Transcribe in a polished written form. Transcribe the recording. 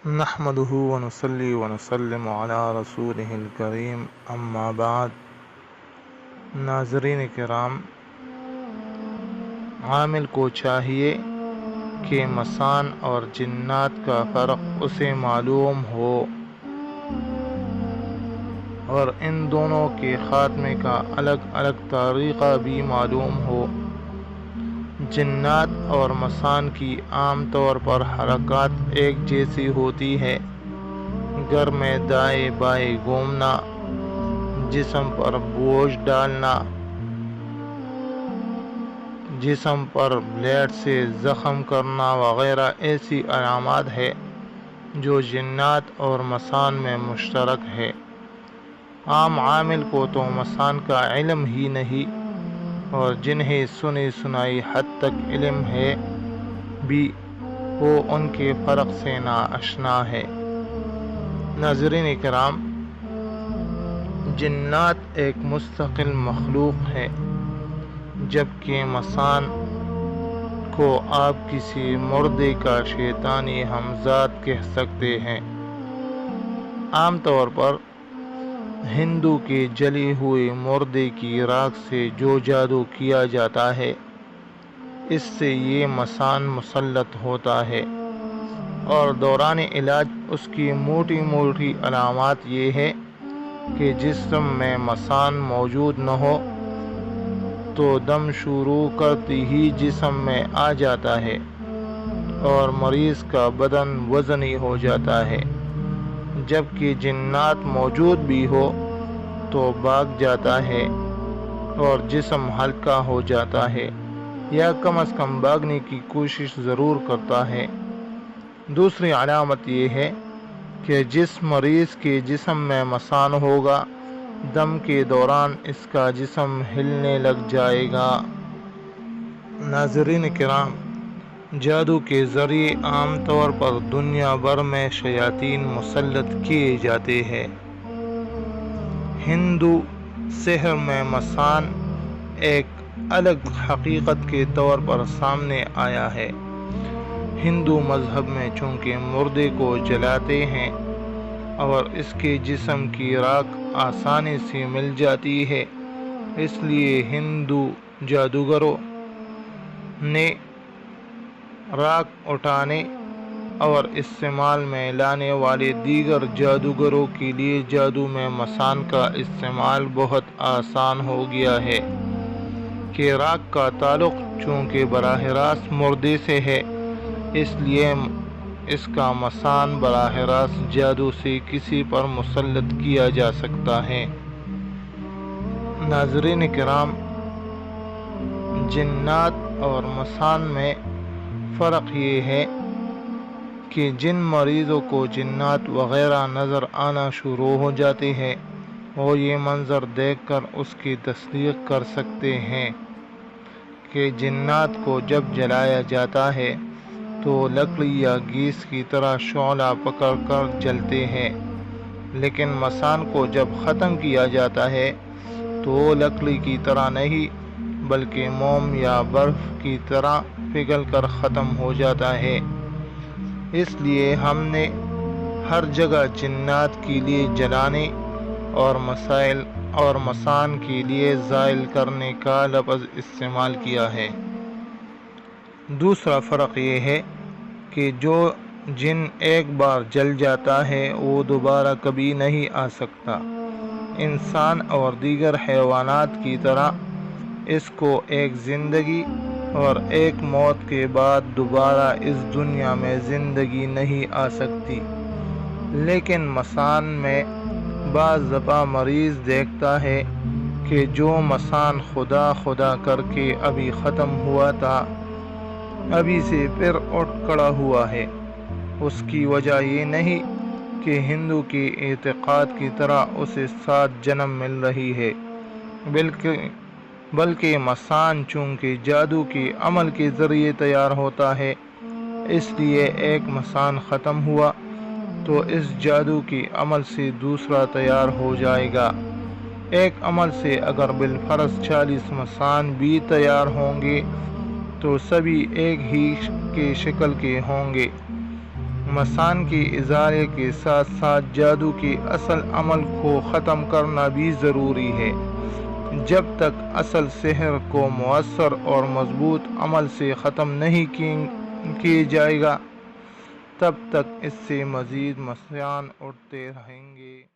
نحمده ونصلي ونسلم على رسوله الکریم اما بعد۔ ناظرین کرام، عامل کو چاہیے کہ مسان اور جنات کا فرق اسے معلوم ہو اور ان دونوں کے خاتمے کا الگ الگ طریقہ بھی معلوم ہو۔ جنات اور مسان کی عام طور پر حرکات ایک جیسی ہوتی ہے۔ گھر میں دائیں بائیں گھومنا، جسم پر بوجھ ڈالنا، جسم پر بلیڈ سے زخم کرنا وغیرہ ایسی علامات ہیں جو جنات اور مسان میں مشترک ہے۔ عام عامل کو تو مسان کا علم ہی نہیں، اور جنہیں سنی سنائی حد تک علم ہے بھی وہ ان کے فرق سے ناآشنا ہے۔ ناظرین کرام، جنات ایک مستقل مخلوق ہے، جبکہ مسان کو آپ کسی مردے کا شیطانی ہمزاد کہہ سکتے ہیں۔ عام طور پر ہندو کے جلی ہوئے مردے کی راکھ سے جو جادو کیا جاتا ہے، اس سے یہ مسان مسلط ہوتا ہے، اور دوران علاج اس کی موٹی موٹی علامات یہ ہے کہ جسم میں مسان موجود نہ ہو تو دم شروع کرتے ہی جسم میں آ جاتا ہے اور مریض کا بدن وزنی ہو جاتا ہے، جبکہ جنات موجود بھی ہو تو بھاگ جاتا ہے اور جسم ہلکا ہو جاتا ہے، یا کم از کم بھاگنے کی کوشش ضرور کرتا ہے۔ دوسری علامت یہ ہے کہ جس مریض کے جسم میں مسان ہوگا، دم کے دوران اس کا جسم ہلنے لگ جائے گا۔ ناظرین کرام، جادو کے ذریعے عام طور پر دنیا بھر میں شیاطین مسلط کیے جاتے ہیں۔ ہندو سحر میں مسان ایک الگ حقیقت کے طور پر سامنے آیا ہے۔ ہندو مذہب میں چونکہ مردے کو جلاتے ہیں اور اس کے جسم کی راکھ آسانی سے مل جاتی ہے، اس لیے ہندو جادوگروں نے راکھ اٹھانے اور استعمال میں لانے والے دیگر جادوگروں کے لیے جادو میں مسان کا استعمال بہت آسان ہو گیا ہے کہ راکھ کا تعلق چونکہ براہ راست مردے سے ہے، اس لیے اس کا مسان براہ راست جادو سے کسی پر مسلط کیا جا سکتا ہے۔ ناظرین کرام، جنات اور مسان میں فرق یہ ہے کہ جن مریضوں کو جنات وغیرہ نظر آنا شروع ہو جاتے ہیں، وہ یہ منظر دیکھ کر اس کی تصدیق کر سکتے ہیں کہ جنات کو جب جلایا جاتا ہے تو لکڑی یا گیس کی طرح شعلہ پکڑ کر جلتے ہیں، لیکن مسان کو جب ختم کیا جاتا ہے تو وہ لکڑی کی طرح نہیں بلکہ موم یا برف کی طرح پگھل کر ختم ہو جاتا ہے۔ اس لیے ہم نے ہر جگہ جنات کے لیے جلانے اور مسان کے لیے زائل کرنے کا لفظ استعمال کیا ہے۔ دوسرا فرق یہ ہے کہ جو جن ایک بار جل جاتا ہے وہ دوبارہ کبھی نہیں آ سکتا۔ انسان اور دیگر حیوانات کی طرح اس کو ایک زندگی اور ایک موت کے بعد دوبارہ اس دنیا میں زندگی نہیں آ سکتی، لیکن مسان میں بعض دفعہ مریض دیکھتا ہے کہ جو مسان خدا خدا کر کے ابھی ختم ہوا تھا، ابھی سے پھر اٹھ کھڑا ہوا ہے۔ اس کی وجہ یہ نہیں کہ ہندو کے اعتقاد کی طرح اسے 7 جنم مل رہی ہے، بلکہ مسان چونکہ جادو کے عمل کے ذریعے تیار ہوتا ہے، اس لیے ایک مسان ختم ہوا تو اس جادو کے عمل سے دوسرا تیار ہو جائے گا۔ ایک عمل سے اگر بالفرض 40 مسان بھی تیار ہوں گے تو سبھی ایک ہی کے شکل کے ہوں گے۔ مسان کے ازالے کے ساتھ ساتھ جادو کے اصل عمل کو ختم کرنا بھی ضروری ہے۔ جب تک اصل سحر کو مؤثر اور مضبوط عمل سے ختم نہیں کیا جائے گا تب تک اس سے مزید مسائل اٹھتے رہیں گے۔